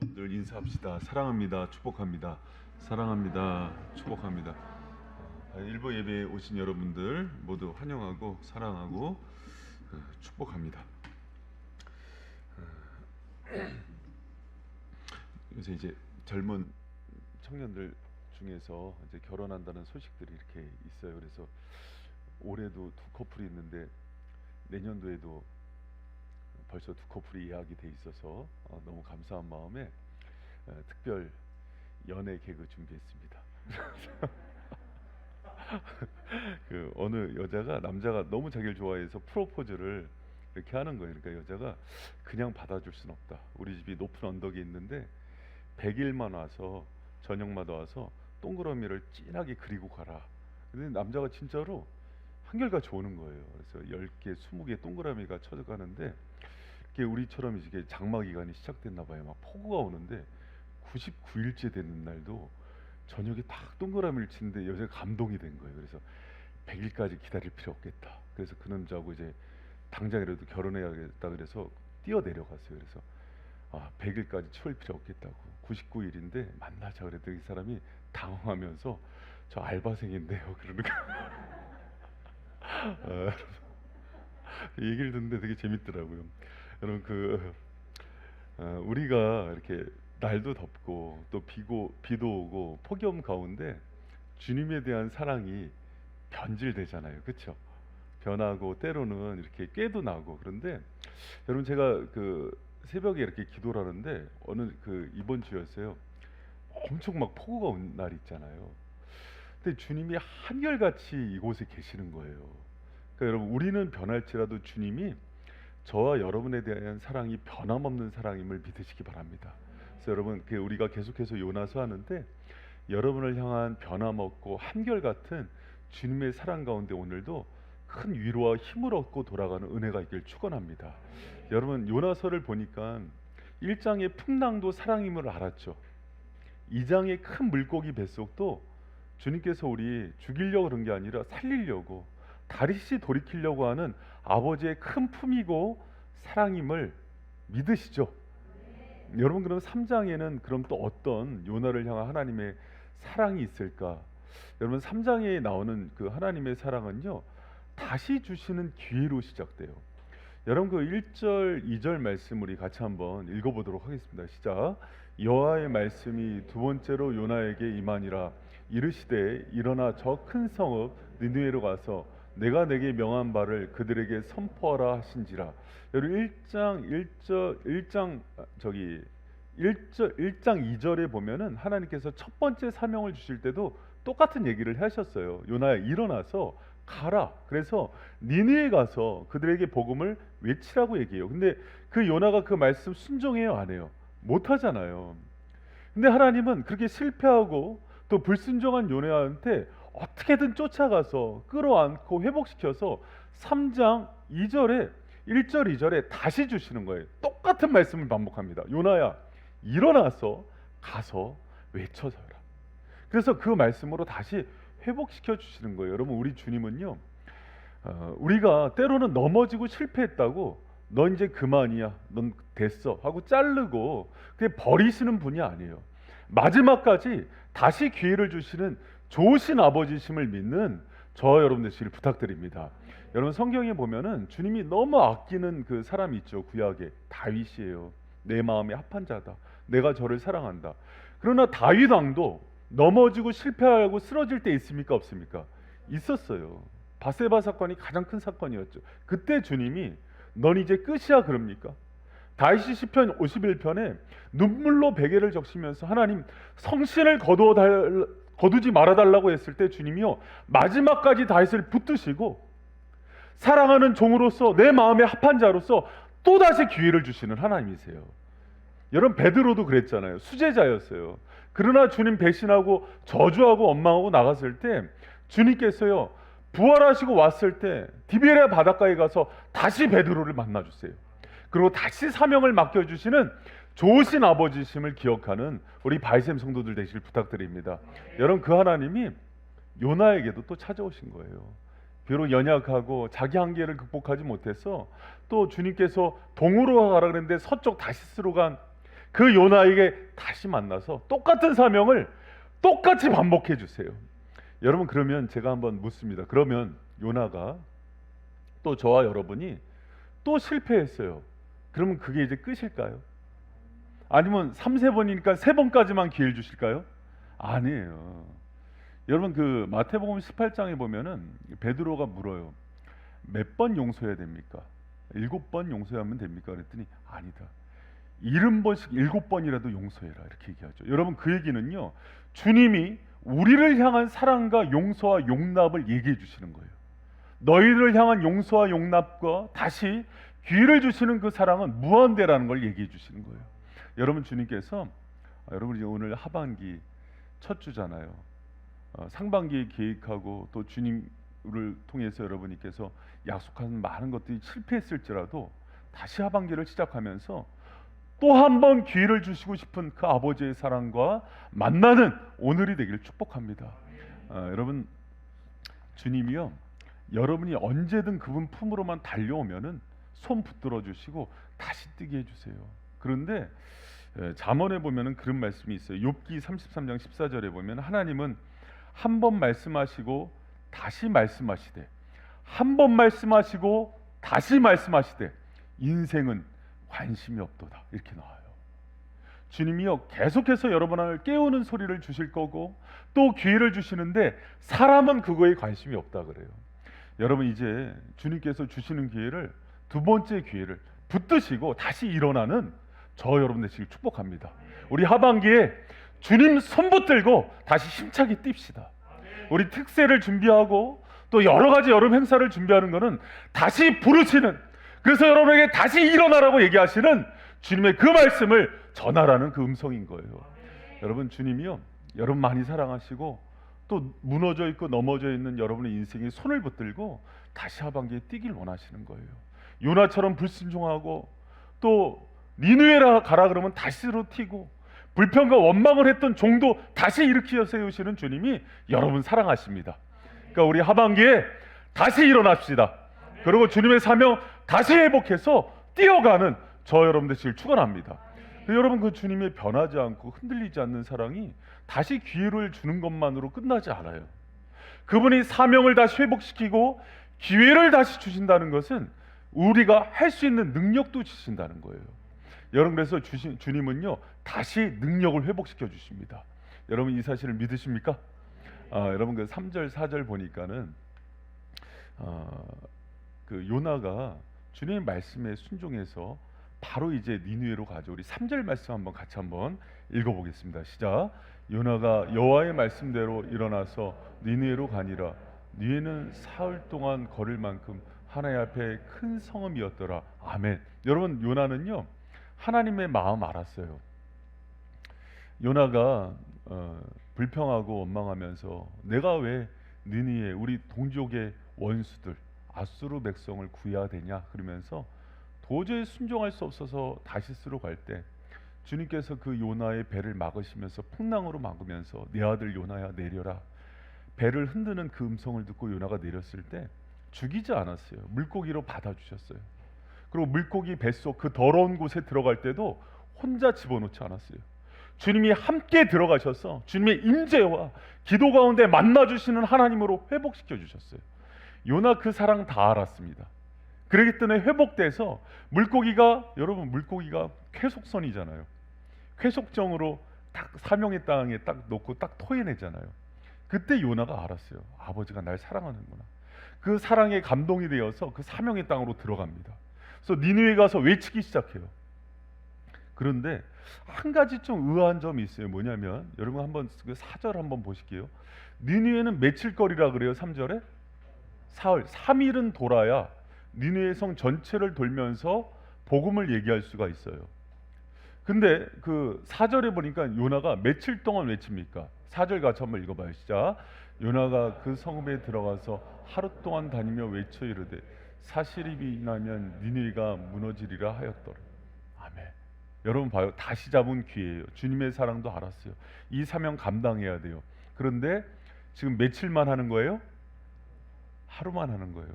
늘 인사합시다. 사랑합니다. 축복합니다. 사랑합니다. 축복합니다. 일부 예배에 오신 여러분들 모두 환영하고 사랑하고 축복합니다. 요새 이제 젊은 청년들 중에서 이제 결혼한다는 소식들이 이렇게 있어요. 그래서 올해도 두 커플이 있는데 내년도에도 벌써 두 커플이 예약이 돼 있어서 너무 감사한 마음에 특별 연애 개그 준비했습니다. 그 어느 여자가 남자가 너무 자기를 좋아해서 프로포즈를 이렇게 하는 거예요. 그러니까 여자가 그냥 받아줄 순 없다. 우리 집이 높은 언덕에 있는데 100일만 와서 저녁마다 와서 동그라미를 진하게 그리고 가라. 근데 남자가 진짜로 한결같이 오는 거예요. 그래서 10개, 20개 동그라미가 쳐져가는데 이게 우리처럼 이게 장마 기간이 시작됐나 봐요. 막 폭우가 오는데 99일째 되는 날도 저녁에 딱 동그라미를 치는데 여자가 감동이 된 거예요. 그래서 100일까지 기다릴 필요 없겠다. 그래서 그 남자하고 이제 당장이라도 결혼해야겠다. 그래서 뛰어내려갔어요. 그래서 100일까지 치울 필요 없겠다고. 99일인데 만나자 그랬더니 이 사람이 당황하면서 저 알바생인데요. 그러는 거예요. 얘기를 듣는데 되게 재밌더라고요. 여러분 우리가 이렇게 날도 덥고 또 비도 오고 폭염 가운데 주님에 대한 사랑이 변질되잖아요. 그렇죠? 변하고 때로는 이렇게 꾀도 나고. 그런데 여러분 제가 그 새벽에 이렇게 기도를 하는데 어느 이번 주였어요. 엄청 막 폭우가 온 날 있잖아요. 근데 주님이 한결같이 이곳에 계시는 거예요. 그러니까 여러분 우리는 변할지라도 주님이 저와 여러분에 대한 사랑이 변함없는 사랑임을 믿으시기 바랍니다. 그래서 여러분 우리가 계속해서 요나서 하는데 여러분을 향한 변함없고 한결같은 주님의 사랑 가운데 오늘도 큰 위로와 힘을 얻고 돌아가는 은혜가 있길 축원합니다. 여러분 요나서를 보니까 1장의 풍랑도 사랑임을 알았죠. 2장의 큰 물고기 뱃속도 주님께서 우리 죽이려고 그런 게 아니라 살리려고 다시 돌이키려고 하는 아버지의 큰 품이고 사랑임을 믿으시죠? 여러분 그럼 3장에는 그럼 또 어떤 요나를 향한 하나님의 사랑이 있을까? 여러분 3장에 나오는 그 하나님의 사랑은요 다시 주시는 기회로 시작돼요. 여러분 그 1절 2절 말씀 우리 같이 한번 읽어보도록 하겠습니다. 시작. 여호와의 말씀이 두 번째로 요나에게 임하니라. 이르시되 일어나 저 큰 성읍 니느웨로 가서 내가 내게 명한 바를 그들에게 선포하라 하신지라. 여러분 1장 2절에 보면은 하나님께서 첫 번째 사명을 주실 때도 똑같은 얘기를 하셨어요. 요나야 일어나서 가라. 그래서 니느웨에 가서 그들에게 복음을 외치라고 얘기해요. 근데 그 요나가 그 말씀 순종해요, 안 해요? 못 하잖아요. 근데 하나님은 그렇게 실패하고 또 불순종한 요나한테 어떻게든 쫓아가서 끌어안고 회복시켜서 3장 2절에 1절 2절에 다시 주시는 거예요. 똑같은 말씀을 반복합니다. 요나야 일어나서 가서 외쳐서라. 그래서 그 말씀으로 다시 회복시켜 주시는 거예요. 여러분 우리 주님은요 우리가 때로는 넘어지고 실패했다고 너 이제 그만이야 넌 됐어 하고 자르고 그게 버리시는 분이 아니에요. 마지막까지 다시 기회를 주시는 좋으신 아버지심을 믿는 저와 여러분 되시길 부탁드립니다. 여러분 성경에 보면은 주님이 너무 아끼는 그 사람이 있죠. 구약에 다윗이에요. 내 마음에 합한 자다. 내가 저를 사랑한다. 그러나 다윗 왕도 넘어지고 실패하고 쓰러질 때 있습니까 없습니까? 있었어요. 바세바 사건이 가장 큰 사건이었죠. 그때 주님이 넌 이제 끝이야 그럽니까? 다윗이 시편 51편에 눈물로 베개를 적시면서 하나님 성신을 거두지 말아달라고 했을 때 주님이요 마지막까지 다윗을 붙드시고 사랑하는 종으로서 내 마음에 합한 자로서 또다시 기회를 주시는 하나님이세요. 여러분 베드로도 그랬잖아요. 수제자였어요. 그러나 주님 배신하고 저주하고 원망하고 나갔을 때 주님께서요 부활하시고 왔을 때 디베랴 바닷가에 가서 다시 베드로를 만나주세요. 그리고 다시 사명을 맡겨주시는 좋으신 아버지심을 기억하는 우리 바이셈 성도들 되시길 부탁드립니다. 여러분 그 하나님이 요나에게도 또 찾아오신 거예요. 비록 연약하고 자기 한계를 극복하지 못해서 또 주님께서 동으로 가라 그랬는데 서쪽 다시스로 간 그 요나에게 다시 만나서 똑같은 사명을 똑같이 반복해 주세요. 여러분, 그러면 제가 한번 묻습니다. 그러면 요나가 또 저와 여러분이 또 실패했어요. 그러면 그게 이제 끝일까요? 아니면 3세번이니까 3번까지만 기회를 주실까요? 아니에요. 여러분, 그 마태복음 18장에 보면은 베드로가 물어요. 몇 번 용서해야 됩니까? 7번 용서하면 됩니까? 그랬더니 아니다. 70번씩 7번이라도 용서해라, 이렇게 얘기하죠. 여러분, 그 얘기는요, 주님이 우리를 향한 사랑과 용서와 용납을 얘기해 주시는 거예요. 너희를 향한 용서와 용납과 다시 기회를 주시는 그 사랑은 무한대라는 걸 얘기해 주시는 거예요. 여러분, 주님께서 여러분이 오늘 하반기 첫 주잖아요. 상반기에 계획하고 또 주님을 통해서 여러분께서 약속한 많은 것들이 실패했을지라도 다시 하반기를 시작하면서 또 한 번 기회를 주시고 싶은 그 아버지의 사랑과 만나는 오늘이 되기를 축복합니다. 여러분, 주님이요, 여러분이 언제든 그분 품으로만 달려오면은 손 붙들어 주시고 다시 뛰게 해주세요. 그런데 잠언에 보면은 그런 말씀이 있어요. 욥기 33장 14절에 보면 하나님은 한 번 말씀하시고 다시 말씀하시되, 한 번 말씀하시고 다시 말씀하시되 인생은 관심이 없도다, 이렇게 나와요. 주님이요, 계속해서 여러분을 깨우는 소리를 주실 거고 또 기회를 주시는데 사람은 그거에 관심이 없다 그래요. 여러분, 이제 주님께서 주시는 기회를, 두 번째 기회를 붙드시고 다시 일어나는 저 여러분 되시길 축복합니다. 우리 하반기에 주님 손 붙들고 다시 힘차게 뜁시다. 우리 특세를 준비하고 또 여러 가지 여름 행사를 준비하는 것은 다시 부르시는, 그래서 여러분에게 다시 일어나라고 얘기하시는 주님의 그 말씀을 전하라는 그 음성인 거예요. 여러분, 주님이요, 여러분 많이 사랑하시고 또 무너져 있고 넘어져 있는 여러분의 인생에 손을 붙들고 다시 하반기에 뛰길 원하시는 거예요. 요나처럼 불순종하고 또 니느웨라 가라 그러면 다시로 튀고 불평과 원망을 했던 종도 다시 일으켜 세우시는 주님이 여러분 사랑하십니다. 그러니까 우리 하반기에 다시 일어납시다. 그리고 주님의 사명 다시 회복해서 뛰어가는 저 여러분 되시길 축원합니다. 여러분, 그 주님의 변하지 않고 흔들리지 않는 사랑이 다시 기회를 주는 것만으로 끝나지 않아요. 그분이 사명을 다시 회복시키고 기회를 다시 주신다는 것은 우리가 할 수 있는 능력도 주신다는 거예요. 여러분, 그래서 주님은요, 다시 능력을 회복시켜 주십니다. 여러분, 이 사실을 믿으십니까? 여러분, 그 3절 4절 보니까는 그 요나가 주님의 말씀에 순종해서 바로 이제 니느웨로 가죠. 우리 3절 말씀 한번 같이 한번 읽어보겠습니다. 시작. 요나가 여호와의 말씀대로 일어나서 니느웨로 가니라. 니느웨는 사흘 동안 걸을 만큼 하나님 앞에 큰 성읍이었더라. 아멘. 여러분, 요나는요, 하나님의 마음 알았어요. 요나가 불평하고 원망하면서 내가 왜 니느웨 우리 동족의 원수들 아수르 백성을 구해야 되냐 그러면서 도저히 순종할 수 없어서 다시스로 갈 때 주님께서 그 요나의 배를 막으시면서 풍랑으로 막으면서 내 아들 요나야 내려라, 배를 흔드는 그 음성을 듣고 요나가 내렸을 때 죽이지 않았어요. 물고기로 받아주셨어요. 그리고 물고기 뱃속 그 더러운 곳에 들어갈 때도 혼자 집어넣지 않았어요. 주님이 함께 들어가셔서 주님의 임재와 기도 가운데 만나주시는 하나님으로 회복시켜 주셨어요. 요나 그 사랑 다 알았습니다. 그렇기 때문에 회복돼서 물고기가, 여러분, 물고기가 쾌속선이잖아요. 쾌속정으로 딱 사명의 땅에 딱 놓고 딱 토해내잖아요. 그때 요나가 알았어요. 아버지가 날 사랑하는구나. 그 사랑에 감동이 되어서 그 사명의 땅으로 들어갑니다. 그래서 니느웨 가서 외치기 시작해요. 그런데 한 가지 좀 의아한 점이 있어요. 뭐냐면 여러분 한번 그 4절 한번 보실게요. 니느웨는 며칠 거리라 그래요? 3절에 사흘, 3일은 돌아야 니느웨 성 전체를 돌면서 복음을 얘기할 수가 있어요. 근데 그 4절에 보니까 요나가 며칠 동안 외칩니까? 4절 같이 한번 읽어봐요. 시작. 요나가 그 성읍에 들어가서 하루 동안 다니며 외쳐 이르되 사실이 나면 니느웨가 무너지리라 하였더라. 아멘. 여러분 봐요. 다시 잡은 기회예요. 주님의 사랑도 알았어요. 이 사명 감당해야 돼요. 그런데 지금 며칠만 하는 거예요? 하루만 하는 거예요.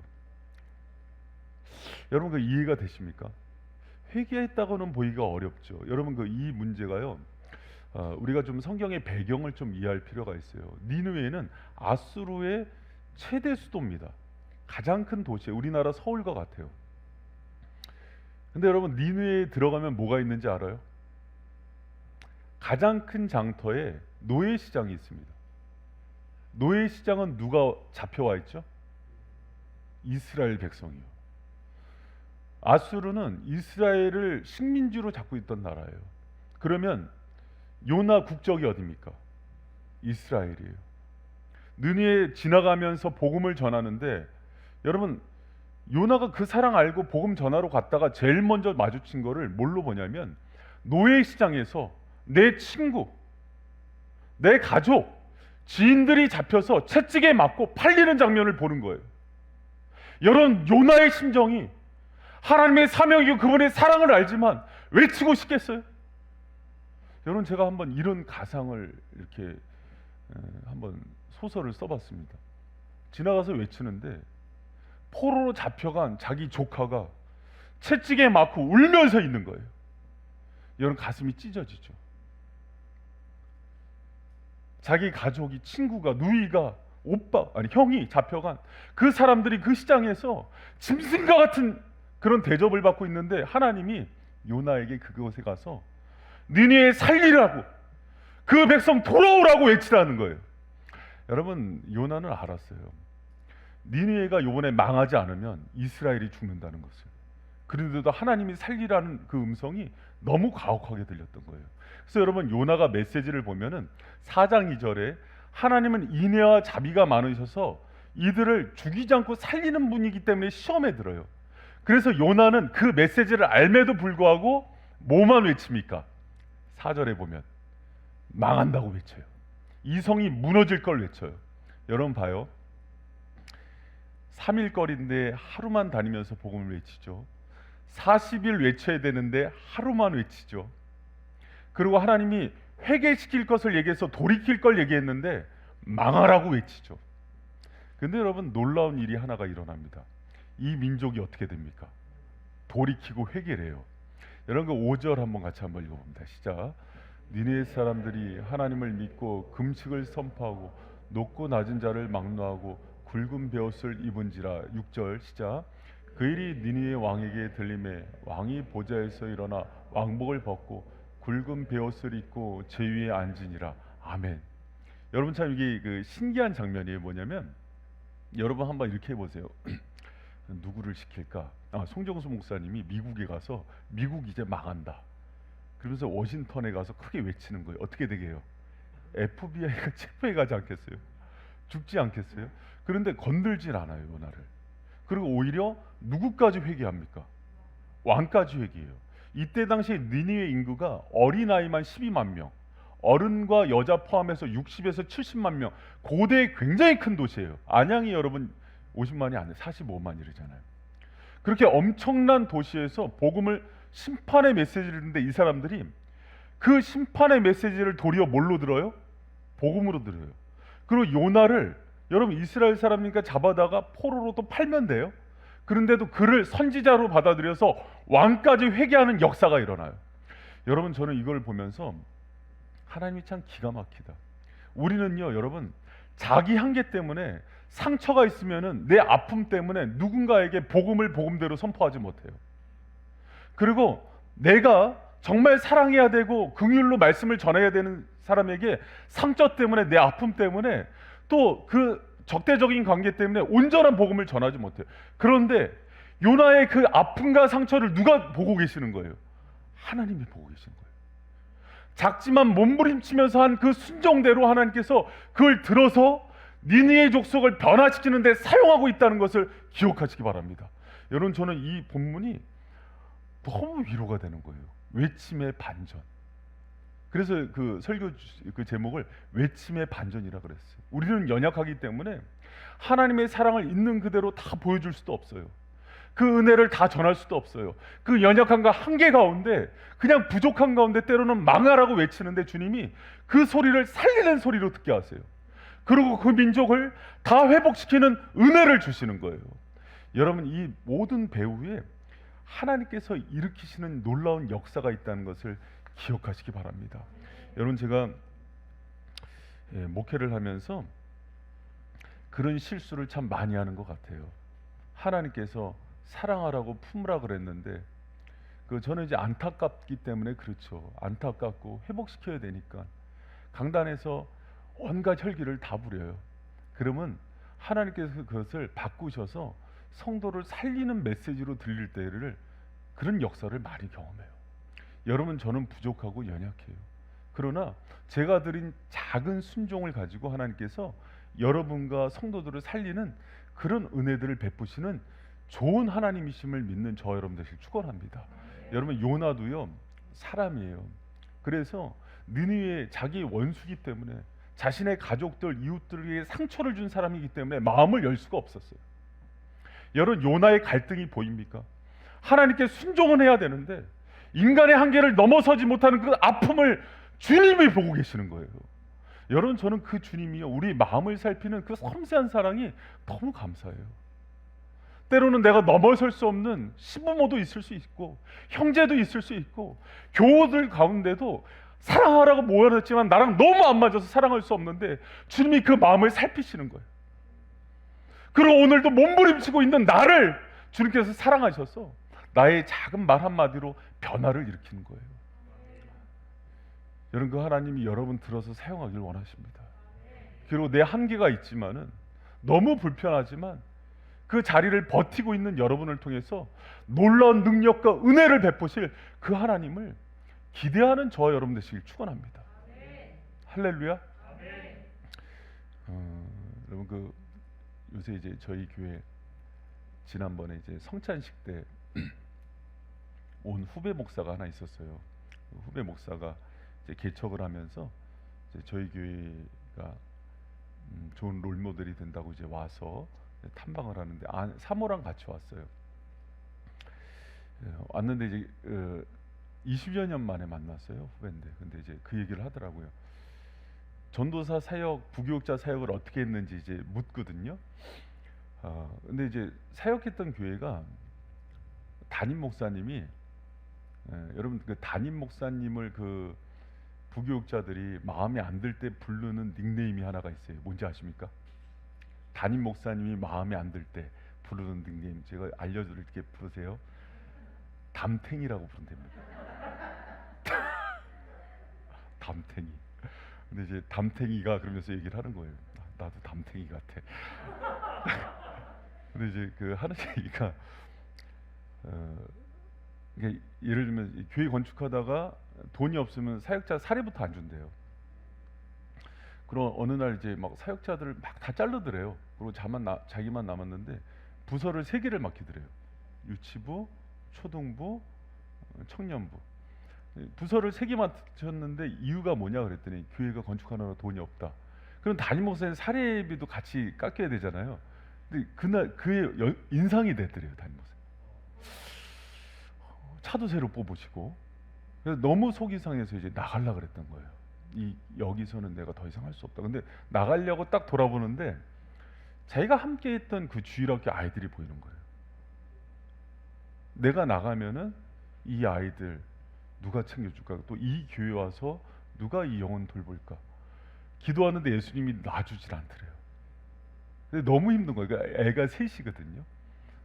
여러분, 그 이해가 되십니까? 회개했다고는 보기가 어렵죠. 여러분 이 문제가요. 우리가 좀 성경의 배경을 좀 이해할 필요가 있어요. 니느웨는 아수르의 최대 수도입니다. 가장 큰 도시에 우리나라 서울과 같아요. 근데 여러분 니느웨에 들어가면 뭐가 있는지 알아요? 가장 큰 장터에 노예시장이 있습니다. 노예시장은 누가 잡혀와 있죠? 이스라엘 백성이요. 아수르는 이스라엘을 식민지로 잡고 있던 나라예요. 그러면 요나 국적이 어디입니까? 이스라엘이에요. 느니에 지나가면서 복음을 전하는데 여러분 요나가 그 사랑 알고 복음 전하러 갔다가 제일 먼저 마주친 거를 뭘로 보냐면 노예시장에서 내 친구, 내 가족, 지인들이 잡혀서 채찍에 맞고 팔리는 장면을 보는 거예요. 여러분 요나의 심정이 하나님의 사명이고 그분의 사랑을 알지만 외치고 싶겠어요? 여러분 제가 한번 이런 가상을 이렇게 한번 소설을 써봤습니다. 지나가서 외치는데 포로로 잡혀간 자기 조카가 채찍에 맞고 울면서 있는 거예요. 여러분 가슴이 찢어지죠. 자기 가족이 친구가 누이가 오빠 아니 형이 잡혀간 그 사람들이 그 시장에서 짐승과 같은 그런 대접을 받고 있는데 하나님이 요나에게 그곳에 가서 니느웨 살리라고 그 백성 돌아오라고 외치라는 거예요. 여러분 요나는 알았어요. 니느웨가 요번에 망하지 않으면 이스라엘이 죽는다는 것을. 그런데도 하나님이 살리라는 그 음성이 너무 가혹하게 들렸던 거예요. 그래서 여러분 요나가 메시지를 보면은 4장 2절에 하나님은 인애와 자비가 많으셔서 이들을 죽이지 않고 살리는 분이기 때문에 시험에 들어요. 그래서 요나는 그 메시지를 알매도 불구하고 뭐만 외칩니까? 4절에 보면 망한다고 외쳐요. 이 성이 무너질 걸 외쳐요. 여러분 봐요. 3일 거리인데 하루만 다니면서 복음을 외치죠. 40일 외쳐야 되는데 하루만 외치죠. 그리고 하나님이 회개시킬 것을 얘기해서 돌이킬 걸 얘기했는데 망하라고 외치죠. 근데 여러분 놀라운 일이 하나가 일어납니다. 이 민족이 어떻게 됩니까? 돌이키고 회개를 해요. 여러분 그 5절 한번 같이 한번 읽어봅니다. 시작. 니느웨 사람들이 하나님을 믿고 금식을 선포하고 높고 낮은 자를 막노하고 굵은 베옷을 입은지라. 6절 시작. 그 일이 니느웨 왕에게 들림에 왕이 보좌에서 일어나 왕복을 벗고 굵은 베옷을 입고 제 위에 앉으니라. 아멘. 여러분 참 이게 그 신기한 장면이에요. 뭐냐면 여러분 한번 이렇게 해보세요. 누구를 시킬까? 송정수 목사님이 미국에 가서 미국 이제 망한다. 그러면서 워싱턴에 가서 크게 외치는 거예요. 어떻게 되게 해요? FBI가 체포해 가지 않겠어요? 죽지 않겠어요? 그런데 건들질 않아요, 요나를. 그리고 오히려 누구까지 회개합니까? 왕까지 회개해요. 이때 당시에 니느웨 인구가 어린아이만 12만 명, 어른과 여자 포함해서 60에서 70만 명, 고대 굉장히 큰 도시예요. 안양이 여러분 50만이 아니에요. 45만이잖아요. 그렇게 엄청난 도시에서 복음을 심판의 메시지를 듣는데 이 사람들이 그 심판의 메시지를 도리어 뭘로 들어요? 복음으로 들어요. 그리고 요나를 여러분 이스라엘 사람이니까 잡아다가 포로로 또 팔면 돼요. 그런데도 그를 선지자로 받아들여서 왕까지 회개하는 역사가 일어나요. 여러분 저는 이걸 보면서 하나님이 참 기가 막히다. 우리는요 여러분 자기 한계 때문에 상처가 있으면은 내 아픔 때문에 누군가에게 복음을 복음대로 선포하지 못해요. 그리고 내가 정말 사랑해야 되고 긍휼로 말씀을 전해야 되는 사람에게 상처 때문에 내 아픔 때문에 또 그 적대적인 관계 때문에 온전한 복음을 전하지 못해요. 그런데 요나의 그 아픔과 상처를 누가 보고 계시는 거예요? 하나님이 보고 계시는 거예요. 작지만 몸부림치면서 한 그 순종대로 하나님께서 그걸 들어서 니느웨 족속을 변화시키는 데 사용하고 있다는 것을 기억하시기 바랍니다. 여러분 저는 이 본문이 너무 위로가 되는 거예요. 외침의 반전. 그래서 그 설교 그 제목을 외침의 반전이라 그랬어요. 우리는 연약하기 때문에 하나님의 사랑을 있는 그대로 다 보여줄 수도 없어요. 그 은혜를 다 전할 수도 없어요. 그 연약함과 한계 가운데 그냥 부족한 가운데 때로는 망하라고 외치는데 주님이 그 소리를 살리는 소리로 듣게 하세요. 그리고 그 민족을 다 회복시키는 은혜를 주시는 거예요. 여러분 이 모든 배후에 하나님께서 일으키시는 놀라운 역사가 있다는 것을 기억하시기 바랍니다. 여러분, 제가 목회를 하면서 그런 실수를 참 많이 하는 것 같아요. 하나님께서 사랑하라고 품으라 그랬는데 저는 이제 안타깝기 때문에, 그렇죠, 안타깝고 회복시켜야 되니까 강단에서 온갖 혈기를 다 부려요. 그러면 하나님께서 그것을 바꾸셔서 성도를 살리는 메시지로 들릴 때를, 그런 역사를 많이 경험해요. 여러분, 저는 부족하고 연약해요. 그러나 제가 드린 작은 순종을 가지고 하나님께서 여러분과 성도들을 살리는 그런 은혜들을 베푸시는 좋은 하나님이심을 믿는 저 여러분 되시길 축원합니다. 여러분, 요나도요, 사람이에요. 그래서 느니웨 자기 원수기 때문에, 자신의 가족들, 이웃들에게 상처를 준 사람이기 때문에 마음을 열 수가 없었어요. 여러분, 요나의 갈등이 보입니까? 하나님께 순종은 해야 되는데 인간의 한계를 넘어서지 못하는 그 아픔을 주님이 보고 계시는 거예요. 여러분, 저는 그 주님이요, 우리 마음을 살피는 그 섬세한 사랑이 너무 감사해요. 때로는 내가 넘어설 수 없는 시부모도 있을 수 있고, 형제도 있을 수 있고, 교우들 가운데도 사랑하라고 모여놨지만 나랑 너무 안 맞아서 사랑할 수 없는데 주님이 그 마음을 살피시는 거예요. 그리고 오늘도 몸부림치고 있는 나를 주님께서 사랑하셔서 나의 작은 말 한마디로 변화를 일으키는 거예요. 여러분, 그 하나님이 여러분 들어서 사용하길 원하십니다. 그리고 내 한계가 있지만은, 너무 불편하지만 그 자리를 버티고 있는 여러분을 통해서 놀라운 능력과 은혜를 베푸실 그 하나님을 기대하는 저와 여러분 되시길 축원합니다. 할렐루야. 여러분, 요새 이제 저희 교회 지난번에 이제 성찬식 때 온 후배 목사가 하나 있었어요. 후배 목사가 이제 개척을 하면서 이제 저희 교회가 좋은 롤 모델이 된다고 이제 와서 탐방을 하는데, 사모랑 같이 왔어요. 왔는데 이제 20여 년 만에 만났어요, 후배인데. 근데 이제 그 얘기를 하더라고요. 전도사 사역, 부교육자 사역을 어떻게 했는지 이제 묻거든요. 근데 이제 사역했던 교회가 담임 목사님이, 여러분, 그 담임 목사님을 그 부교육자들이 마음에 안 들 때 부르는 닉네임이 하나가 있어요. 뭔지 아십니까? 담임 목사님이 마음에 안 들 때 부르는 닉네임, 제가 알려드릴게, 부르세요. 담탱이라고 부른답니다. 담탱이. 근데 이제 담탱이가 그러면서 얘기를 하는 거예요. 나도 담탱이 같아. 근데 이제 그 하는 얘기가, 그러니까 예를 들면 교회 건축하다가 돈이 없으면 사역자 사례부터 안 준대요. 그럼 어느 날 이제 막 사역자들을 막 다 자르더래요. 그리고 자기만 남았는데 부서를 3개를 맡기더래요. 유치부, 초등부, 청년부. 부서를 3개 맡으셨는데 이유가 뭐냐 그랬더니 교회가 건축하느라 돈이 없다. 그럼 담임 목사님 사례비도 같이 깎여야 되잖아요. 근데 그날 그의 인상이 됐더래요, 담임 목사님. 차도 새로 뽑으시고. 그래서 너무 속이 상해서 이제 나가려고 그랬던 거예요. 여기서는 내가 더 이상 할 수 없다. 근데 나가려고 딱 돌아보는데 자기가 함께 했던 그 주일학교 아이들이 보이는 거예요. 내가 나가면은 이 아이들 누가 챙겨줄까? 또 이 교회 와서 누가 이 영혼 돌볼까? 기도하는데 예수님이 놔주질 않더래요. 근데 너무 힘든 거예요. 그러니까 애가 3이거든요.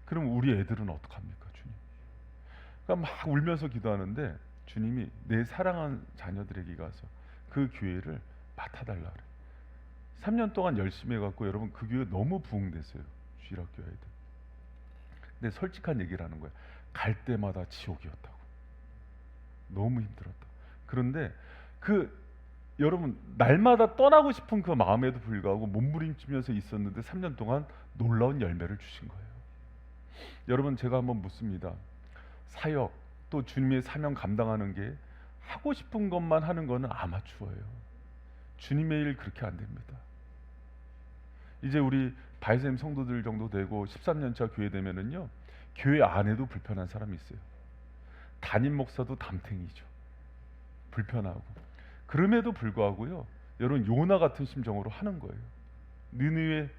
그럼 우리 애들은 어떡합니까, 주님? 그러니까 막 울면서 기도하는데 주님이 내 사랑하는 자녀들에게 가서 그 교회를 맡아달라 그래. 3년 동안 열심히 해갖고 여러분 그 교회 너무 부흥됐어요. 주일학교 아이들. 근데 솔직한 얘기를 하는 거예요. 갈 때마다 지옥이었다고. 너무 힘들었다. 그런데 여러분 날마다 떠나고 싶은 그 마음에도 불구하고 몸부림치면서 있었는데 3년 동안 놀라운 열매를 주신 거예요. 여러분, 제가 한번 묻습니다. 사역 또 주님의 사명 감당하는 게 하고 싶은 것만 하는 거는 아마추어예요. 주님의 일 그렇게 안 됩니다. 이제 우리 바이샘 성도들 정도 되고 13년차 교회 되면은요, 교회 안에도 불편한 사람이 있어요. 담임 목사도 담탱이죠. 불편하고. 그럼에도 불구하고요, 여러분 요나 같은 심정으로 하는 거예요. 느느웨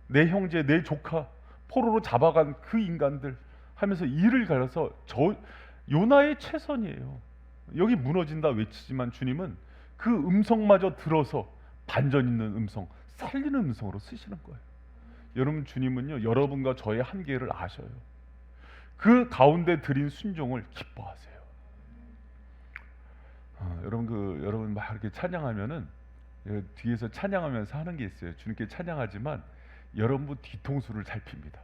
내 형제 내 조카 포로로 잡아간 그 인간들 하면서 이를 갈아서 저 요나의 최선이에요. 여기 무너진다 외치지만 주님은 그 음성마저 들어서 반전 있는 음성, 살리는 음성으로 쓰시는 거예요. 여러분, 주님은요 여러분과 저의 한계를 아셔요. 그 가운데 드린 순종을 기뻐하세요. 여러분 막 이렇게 찬양하면은 뒤에서 찬양하면서 하는 게 있어요. 주님께 찬양하지만 여러분 뒤통수를 잘 핍니다.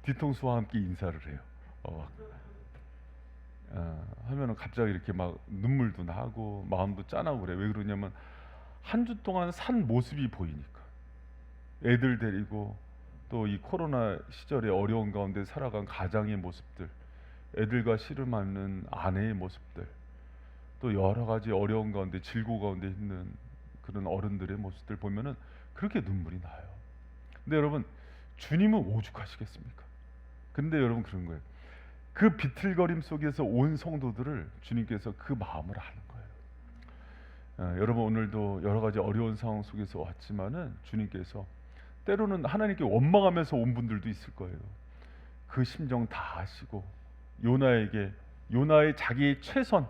뒤통수와 함께 인사를 해요. 하면은 갑자기 이렇게 막 눈물도 나고 마음도 짠하고 그래. 왜 그러냐면 한 주 동안 산 모습이 보이니까. 애들 데리고 또 이 코로나 시절에 어려운 가운데 살아간 가장의 모습들, 애들과 씨름하는 아내의 모습들, 또 여러 가지 어려운 가운데 질고 가운데 있는 그런 어른들의 모습들 보면은 그렇게 눈물이 나요. 근데 여러분, 주님은 오죽하시겠습니까? 근데 여러분 그런 거예요. 그 비틀거림 속에서 온 성도들을 주님께서 그 마음을 아는 거예요. 여러분, 오늘도 여러 가지 어려운 상황 속에서 왔지만은 주님께서 때로는 하나님께 원망하면서 온 분들도 있을 거예요. 그 심정 다 아시고 요나의 자기의 최선,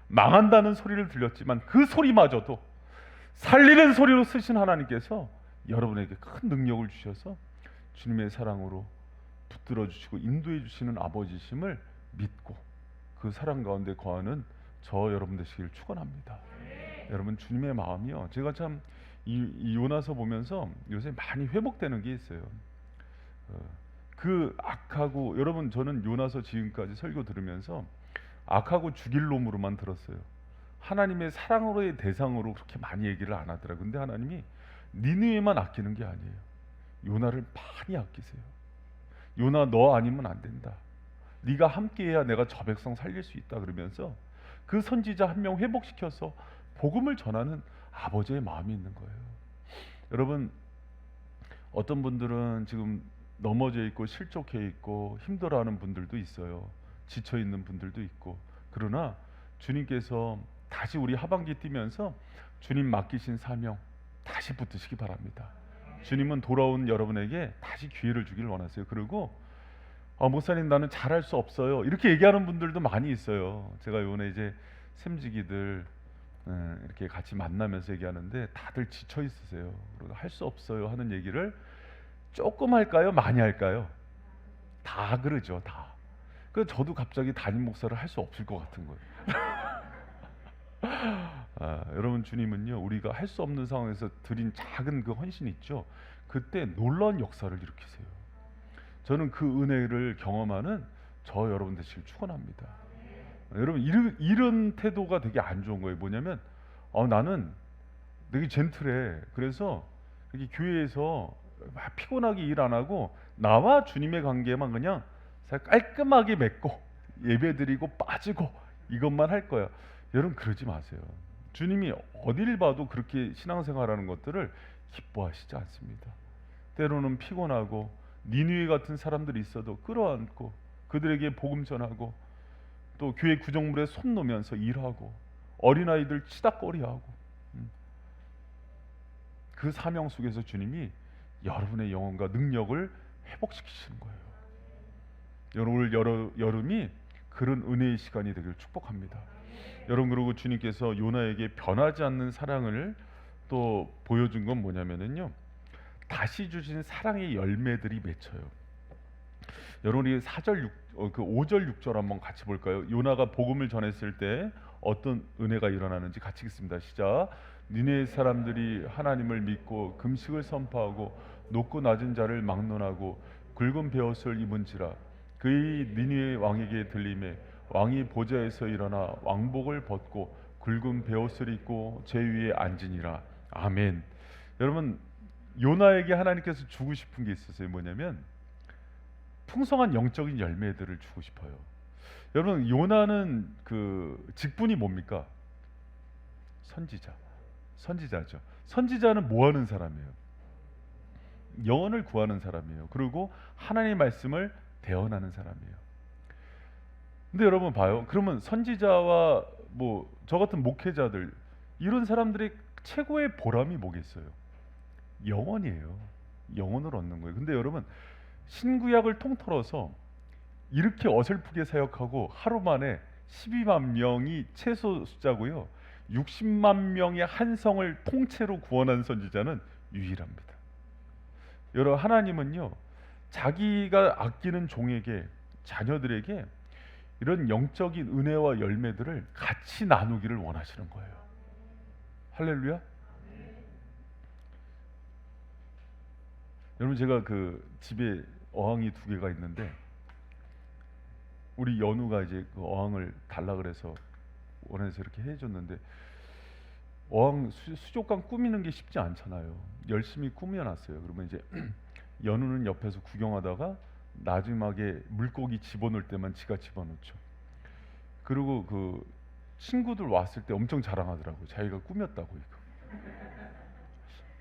망한다는 소리를 들렸지만 그 소리마저도 살리는 소리로 쓰신 하나님께서 여러분에게 큰 능력을 주셔서 주님의 사랑으로 붙들어 주시고 인도해 주시는 아버지심을 믿고 그 사랑 가운데 거하는 저 여러분 되시기를 축원합니다. 여러분, 주님의 마음이요, 제가 참 이 요나서 보면서 요새 많이 회복되는 게 있어요. 그 악하고, 여러분 저는 요나서 지금까지 설교 들으면서 악하고 죽일 놈으로만 들었어요. 하나님의 사랑으로의 대상으로 그렇게 많이 얘기를 안 하더라고요. 근데 하나님이 니느웨만 아끼는 게 아니에요. 요나를 많이 아끼세요. 요나, 너 아니면 안 된다. 네가 함께해야 내가 저 백성 살릴 수 있다. 그러면서 그 선지자 한 명 회복시켜서 복음을 전하는 아버지의 마음이 있는 거예요. 여러분, 어떤 분들은 지금 넘어져 있고 실족해 있고 힘들어하는 분들도 있어요. 지쳐 있는 분들도 있고. 그러나 주님께서 다시 우리 하반기 뛰면서 주님 맡기신 사명 다시 붙드시기 바랍니다. 주님은 돌아온 여러분에게 다시 기회를 주길 원하세요. 그리고 목사님, 나는 잘할 수 없어요, 이렇게 얘기하는 분들도 많이 있어요. 제가 요번에 이제 샘지기들 이렇게 같이 만나면서 얘기하는데 다들 지쳐 있으세요. 그리고 할 수 없어요 하는 얘기를 조금 할까요, 많이 할까요? 다 그러죠, 다. 그래서 저도 갑자기 담임 목사를 할 수 없을 것 같은 거예요. 여러분, 주님은요 우리가 할 수 없는 상황에서 드린 작은 그 헌신 있죠, 그때 놀라운 역사를 일으키세요. 저는 그 은혜를 경험하는 저 여러분 되시길 축원합니다. 여러분, 이런 태도가 되게 안 좋은 거예요. 뭐냐면 나는 되게 젠틀해. 그래서 여기 교회에서 막 피곤하게 일 안 하고 나와 주님의 관계만 그냥 깔끔하게 맺고 예배드리고 빠지고 이것만 할 거야. 여러분, 그러지 마세요. 주님이 어딜 봐도 그렇게 신앙생활하는 것들을 기뻐하시지 않습니다. 때로는 피곤하고 니느웨 같은 사람들이 있어도 끌어안고 그들에게 복음 전하고 또 교회 구정물에 손 놓으면서 일하고 어린아이들 치닥거리하고 그 사명 속에서 주님이 여러분의 영혼과 능력을 회복시키시는 거예요. 여러분, 여름이 그런 은혜의 시간이 되길 축복합니다. 여러분, 그리고 주님께서 요나에게 변하지 않는 사랑을 또 보여준 건 뭐냐면요, 다시 주신 사랑의 열매들이 맺혀요. 여러분이 5절 6절 한번 같이 볼까요? 요나가 복음을 전했을 때 어떤 은혜가 일어나는지 같이 읽습니다. 시작. 니네 사람들이 하나님을 믿고 금식을 선포하고 높고 낮은 자를 막론하고 굵은 베옷을 입은지라 그의 니네 왕에게 들림에 왕이 보좌에서 일어나 왕복을 벗고 굵은 베옷을 입고 제 위에 앉으니라. 아멘. 여러분, 요나에게 하나님께서 주고 싶은 게 있었어요. 뭐냐면 풍성한 영적인 열매들을 주고 싶어요. 여러분, 요나는 그 직분이 뭡니까? 선지자죠. 선지자는 뭐 하는 사람이에요? 영혼을 구하는 사람이에요. 그리고 하나님의 말씀을 대언하는 사람이에요. 근데 여러분 봐요. 그러면 선지자와 뭐 저 같은 목회자들, 이런 사람들의 최고의 보람이 뭐겠어요? 영혼이에요. 영혼을 얻는 거예요. 근데 여러분, 신구약을 통틀어서 이렇게 어설프게 사역하고 하루 만에 12만 명이 최소 숫자고요. 60만 명의 한 성을 통째로 구원한 선지자는 유일합니다. 여러분, 하나님은요, 자기가 아끼는 종에게, 자녀들에게 이런 영적인 은혜와 열매들을 같이 나누기를 원하시는 거예요. 할렐루야. 여러분, 제가 그 집에 어항이 2개가 있는데 우리 연우가 이제 그 어항을 달라 그래서 원해서 이렇게 해줬는데, 어항 수족관 꾸미는 게 쉽지 않잖아요. 열심히 꾸며놨어요. 그러면 이제 연우는 옆에서 구경하다가 마지막에 물고기 집어넣을 때만 지가 집어넣죠. 그리고 그 친구들 왔을 때 엄청 자랑하더라고요. 자기가 꾸몄다고 이거.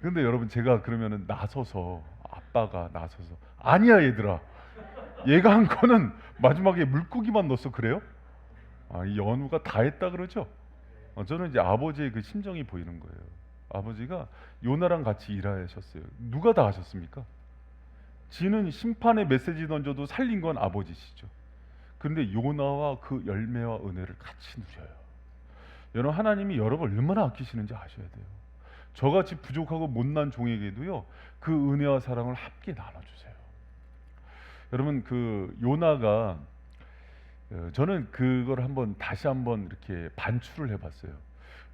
근데 여러분, 제가 그러면은 나서서, 아빠가 나서서, 아니야 얘들아, 얘가 한 거는 마지막에 물고기만 넣어서 그래요? 이 연우가 다 했다 그러죠. 저는 이제 아버지의 그 심정이 보이는 거예요. 아버지가 요나랑 같이 일하셨어요. 누가 다 하셨습니까? 지는 심판의 메시지 던져도 살린 건 아버지시죠. 그런데 요나와 그 열매와 은혜를 같이 누려요. 여러분, 하나님이 여러분을 얼마나 아끼시는지 아셔야 돼요. 저같이 부족하고 못난 종에게도요, 그 은혜와 사랑을 함께 나눠주세요. 여러분, 그 요나가, 저는 그걸 다시 한번 이렇게 반추를 해봤어요.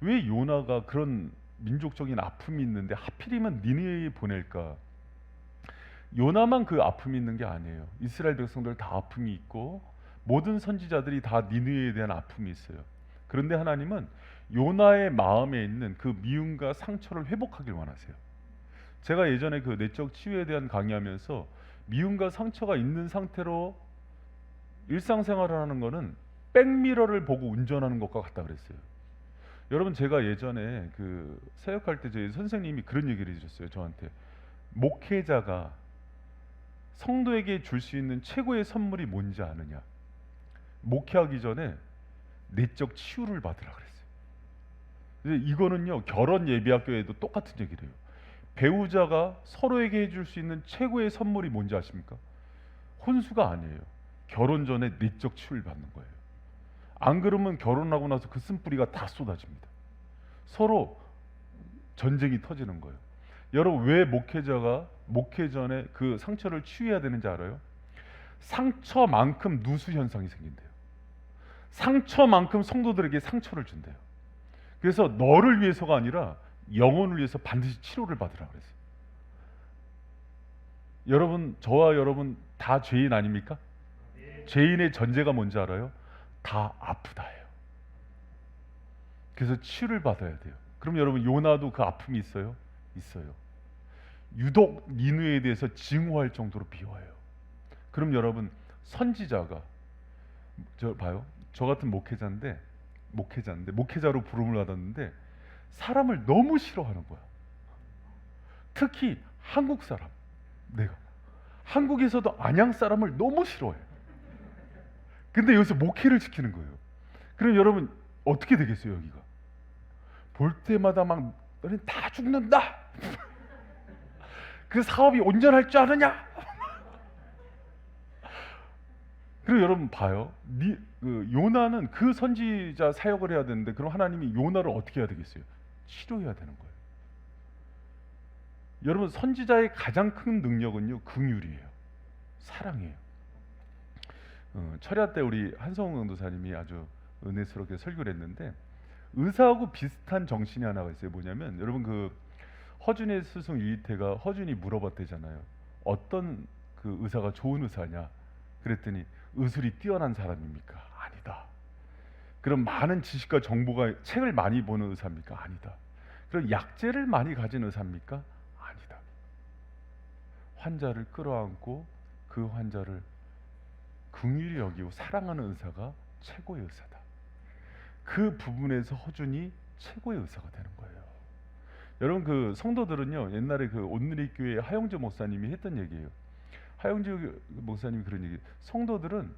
왜 요나가 그런 민족적인 아픔이 있는데 하필이면 니느웨에 보낼까? 요나만 그 아픔이 있는 게 아니에요. 이스라엘 백성들 다 아픔이 있고 모든 선지자들이 다 니느웨에 대한 아픔이 있어요. 그런데 하나님은 요나의 마음에 있는 그 미움과 상처를 회복하길 원하세요. 제가 예전에 그 내적 치유에 대한 강의하면서 미움과 상처가 있는 상태로 일상생활을 하는 거는 백미러를 보고 운전하는 것과 같다 그랬어요. 여러분, 제가 예전에 그 사역할 때 저희 선생님이 그런 얘기를 해주셨어요. 저한테 목회자가 성도에게 줄 수 있는 최고의 선물이 뭔지 아느냐? 목회하기 전에 내적 치유를 받으라 그랬어요. 이거는요, 결혼 예비학교에도 똑같은 얘기를 해요. 배우자가 서로에게 해줄 수 있는 최고의 선물이 뭔지 아십니까? 혼수가 아니에요. 결혼 전에 내적 치유를 받는 거예요. 안 그러면 결혼하고 나서 그 쓴뿌리가 다 쏟아집니다. 서로 전쟁이 터지는 거예요. 여러분, 왜 목회자가 목회 전에 그 상처를 치유해야 되는지 알아요? 상처만큼 누수 현상이 생긴대요. 상처만큼 성도들에게 상처를 준대요. 그래서 너를 위해서가 아니라 영혼을 위해서 반드시 치료를 받으라 그랬어요. 여러분, 저와 여러분 다 죄인 아닙니까? 죄인의 전제가 뭔지 알아요? 다 아프다예요. 그래서 치유를 받아야 돼요. 그럼 여러분, 요나도 그 아픔이 있어요? 있어요. 유독 니느웨에 대해서 증오할 정도로 미워해요. 그럼 여러분, 선지자가, 저 같은 목회자로 부름을 받았는데 사람을 너무 싫어하는 거야. 특히 한국 사람. 내가 한국에서도 안양 사람을 너무 싫어해. 근데 여기서 목회를 지키는 거예요. 그럼 여러분, 어떻게 되겠어요? 여기가 볼 때마다 막 너는 다 죽는다. 그 사업이 온전할 줄 아느냐? 그리고 여러분 봐요. 요나는 그 선지자 사역을 해야 되는데, 그럼 하나님이 요나를 어떻게 해야 되겠어요? 치료해야 되는 거예요. 여러분, 선지자의 가장 큰 능력은요, 긍휼이에요. 사랑이에요. 철야 때 우리 한성웅 강도사님이 아주 은혜스럽게 설교를 했는데, 의사하고 비슷한 정신이 하나가 있어요. 뭐냐면, 여러분, 그 허준의 스승 유이태가 허준이 물어봤대잖아요. 어떤 그 의사가 좋은 의사냐? 그랬더니 의술이 뛰어난 사람입니까? 아니다. 그럼 많은 지식과 정보가, 책을 많이 보는 의사입니까? 아니다. 그럼 약재를 많이 가진 의사입니까? 아니다. 환자를 끌어안고 그 환자를 긍휼히 여기고 사랑하는 의사가 최고의 의사다. 그 부분에서 허준이 최고의 의사가 되는 거예요. 여러분, 그 성도들은요, 옛날에 그 온누리교회 하영주 목사님이 했던 얘기예요. 하영주 목사님이 그런 얘기. 성도들은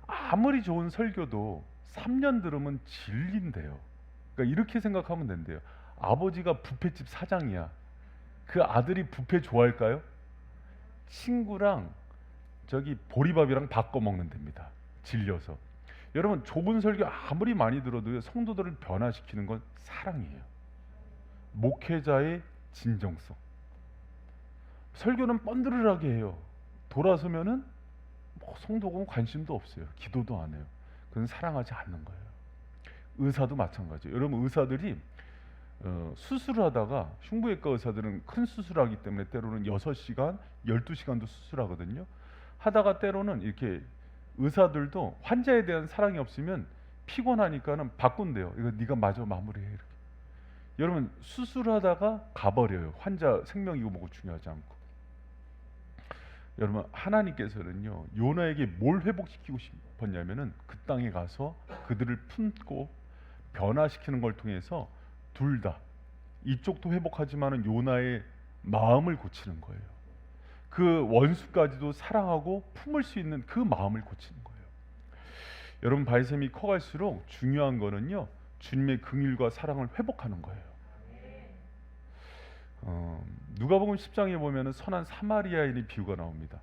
아무리 좋은 설교도 3년 들으면 질린대요. 그러니까 이렇게 생각하면 된대요. 아버지가 뷔페집 사장이야. 그 아들이 뷔페 좋아할까요? 친구랑 저기 보리밥이랑 바꿔 먹는 데입니다. 질려서. 여러분 좁은 설교 아무리 많이 들어도요, 성도들을 변화시키는 건 사랑이에요. 목회자의 진정성. 설교는 뻔드르르하게 해요. 돌아서면은 뭐 성도가 관심도 없어요. 기도도 안 해요. 그건 사랑하지 않는 거예요. 의사도 마찬가지예요. 여러분 의사들이 수술을 하다가, 흉부외과 의사들은 큰 수술하기 때문에 때로는 6시간, 12시간도 수술하거든요. 하다가 때로는 이렇게 의사들도 환자에 대한 사랑이 없으면 피곤하니까는 바꾼대요. 이거 네가 마저 마무리해 이렇게. 여러분 수술하다가 가버려요. 환자 생명이고 뭐고 중요하지 않고. 여러분 하나님께서는요, 요나에게 뭘 회복시키고 싶었냐면은 그 땅에 가서 그들을 품고 변화시키는 걸 통해서 둘 다, 이쪽도 회복하지만은 요나의 마음을 고치는 거예요. 그 원수까지도 사랑하고 품을 수 있는 그 마음을 고치는 거예요. 여러분 바이셈이 커갈수록 중요한 거는요, 주님의 긍휼과 사랑을 회복하는 거예요. 누가복음 10장에 보면은 선한 사마리아인의 비유가 나옵니다.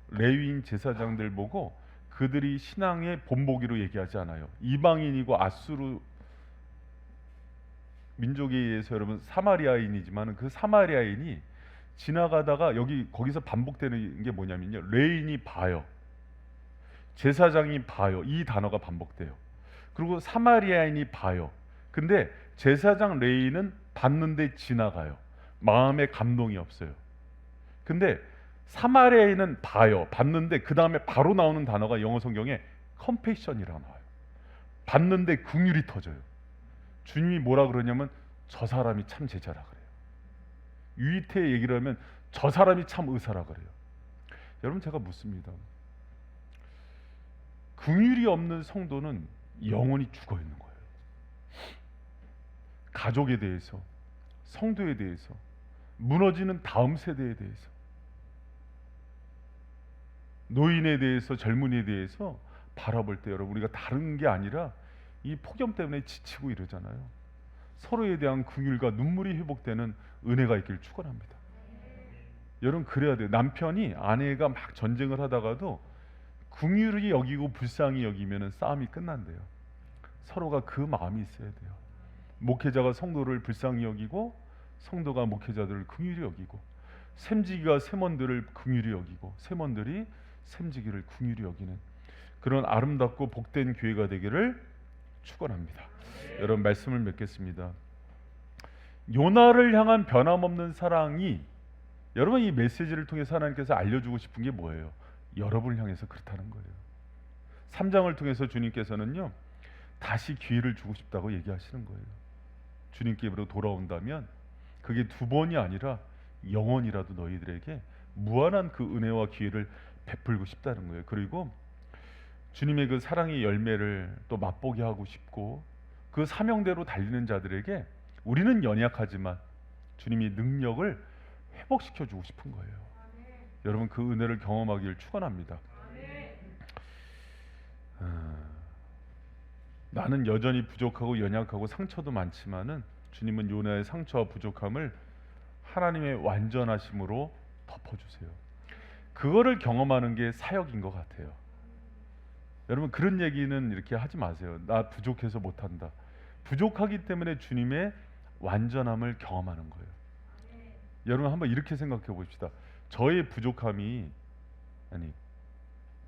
레위인 제사장들 보고 그들이 신앙의 본보기로 얘기하지 않아요. 이방인이고 아수르 민족에 의해서 여러분 사마리아인이지만 그 사마리아인이 지나가다가 거기서 반복되는 게 뭐냐면요, 레인이 봐요, 제사장이 봐요, 이 단어가 반복돼요. 그리고 사마리아인이 봐요. 근데 제사장 레인은 봤는데 지나가요. 마음에 감동이 없어요. 근데 사마리아인은 봐요, 봤는데 그 다음에 바로 나오는 단어가 영어 성경에 컴패션이라 나와요. 봤는데 긍휼이 터져요. 주님이 뭐라 그러냐면 저 사람이 참 제자라 그래요. 유이태 얘기를 하면 저 사람이 참 의사라 그래요. 여러분 제가 묻습니다. 긍휼이 없는 성도는 영원히 죽어 있는 거예요. 가족에 대해서, 성도에 대해서, 무너지는 다음 세대에 대해서, 노인에 대해서, 젊은이에 대해서 바라볼 때 여러분 우리가 다른 게 아니라 이 폭염 때문에 지치고 이러잖아요. 서로에 대한 긍휼과 눈물이 회복되는 은혜가 있기를 축원합니다. 여러분 그래야 돼요. 남편이 아내가 막 전쟁을 하다가도 긍휼히 여기고 불쌍히 여기면은 싸움이 끝난대요. 서로가 그 마음이 있어야 돼요. 목회자가 성도를 불쌍히 여기고 성도가 목회자들을 긍휼히 여기고, 샘지기가 샘원들을 긍휼히 여기고 샘원들이 샘지기를 긍휼히 여기는 그런 아름답고 복된 교회가 되기를 축원합니다. 여러분 말씀을 맺겠습니다. 요나를 향한 변함없는 사랑이, 여러분 이 메시지를 통해서 하나님께서 알려주고 싶은 게 뭐예요? 여러분을 향해서 그렇다는 거예요. 3장을 통해서 주님께서는요, 다시 기회를 주고 싶다고 얘기하시는 거예요. 주님께로 돌아온다면 그게 2번이 아니라 영원이라도 너희들에게 무한한 그 은혜와 기회를 베풀고 싶다는 거예요. 그리고 주님의 그 사랑의 열매를 또 맛보게 하고 싶고, 그 사명대로 달리는 자들에게 우리는 연약하지만 주님이 능력을 회복시켜 주고 싶은 거예요. 여러분 그 은혜를 경험하기를 축원합니다. 나는 여전히 부족하고 연약하고 상처도 많지만은 주님은 요나의 상처와 부족함을 하나님의 완전하심으로 덮어주세요. 그거를 경험하는 게 사역인 것 같아요. 여러분 그런 얘기는 이렇게 하지 마세요. 나 부족해서 못한다. 부족하기 때문에 주님의 완전함을 경험하는 거예요. 여러분 한번 이렇게 생각해 봅시다. 저의 부족함이, 아니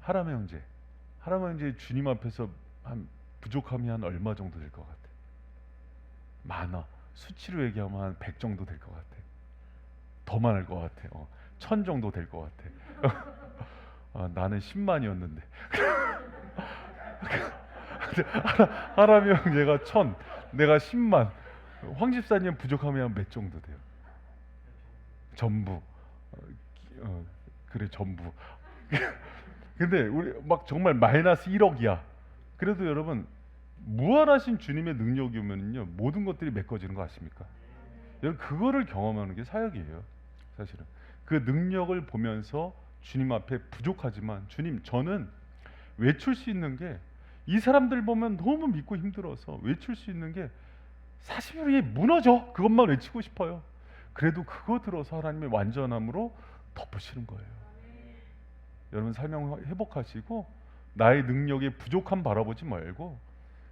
하람의 형제 주님 앞에서 한 부족함이 한 얼마 정도 될 것 같아? 많아. 수치로 얘기하면 한 100 정도 될 것 같아. 더 많을 것 같아. 1000 정도 될 것 같아. 나는 10만이었는데 하람이 형제가 1000, 내가 10만. 황 집사님 부족함이 한 몇 정도 돼요? 전부. 그래 전부. 근데 우리 막 정말 마이너스 1억이야. 그래도 여러분 무한하신 주님의 능력이 오면요 모든 것들이 메꿔지는 거 아십니까? 여러분 그거를 경험하는 게 사역이에요. 사실은 그 능력을 보면서 주님 앞에 부족하지만, 주님 저는 외칠 수 있는 게, 이 사람들 보면 너무 믿고 힘들어서 외칠 수 있는 게 사실 우리 무너져, 그것만 외치고 싶어요. 그래도 그거 들어서 하나님의 완전함으로 덮으시는 거예요. 여러분 사명 회복하시고 나의 능력에 부족함 바라보지 말고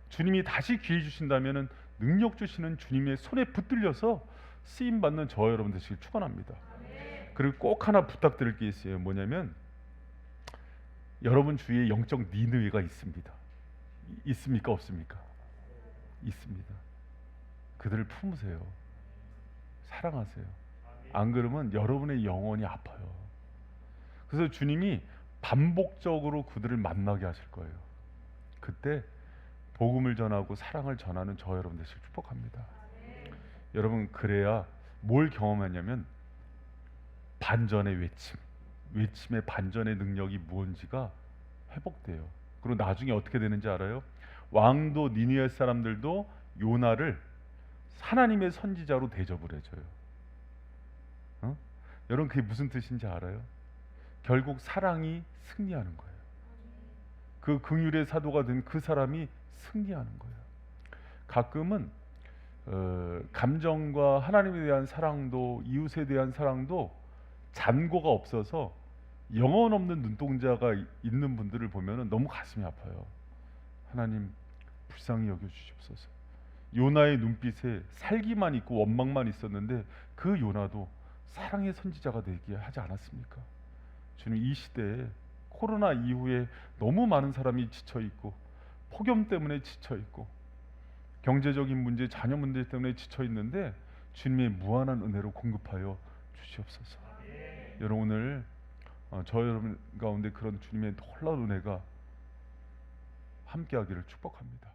주님이 다시 기회 주신다면은 능력 주시는 주님의 손에 붙들려서 쓰임 받는 저와 여러분 되시길 축원합니다. 그리고 꼭 하나 부탁드릴 게 있어요. 뭐냐면 여러분 주위에 영적 니느웨가 있습니다. 있습니까? 없습니까? 있습니다. 그들을 품으세요. 사랑하세요. 안 그러면 여러분의 영혼이 아파요. 그래서 주님이 반복적으로 그들을 만나게 하실 거예요. 그때 복음을 전하고 사랑을 전하는 저 여러분 되시길 축복합니다. 여러분 그래야 뭘 경험하냐면 반전의 외침의 반전의 능력이 무언지가 회복돼요. 그리고 나중에 어떻게 되는지 알아요? 왕도 니느웨 사람들도 요나를 하나님의 선지자로 대접을 해줘요. 여러분 그게 무슨 뜻인지 알아요? 결국 사랑이 승리하는 거예요. 그 긍휼의 사도가 된 그 사람이 승리하는 거예요. 가끔은 감정과 하나님에 대한 사랑도 이웃에 대한 사랑도 잔고가 없어서 영혼 없는 눈동자가 있는 분들을 보면 너무 가슴이 아파요. 하나님 불쌍히 여겨주시옵소서. 요나의 눈빛에 살기만 있고 원망만 있었는데 그 요나도 사랑의 선지자가 되게 하지 않았습니까? 주님 이 시대에 코로나 이후에 너무 많은 사람이 지쳐있고 폭염 때문에 지쳐있고 경제적인 문제, 자녀 문제 때문에 지쳐있는데 주님의 무한한 은혜로 공급하여 주시옵소서. 여러분 오늘 저 여러분 가운데 그런 주님의 놀라운 은혜가 함께하기를 축복합니다.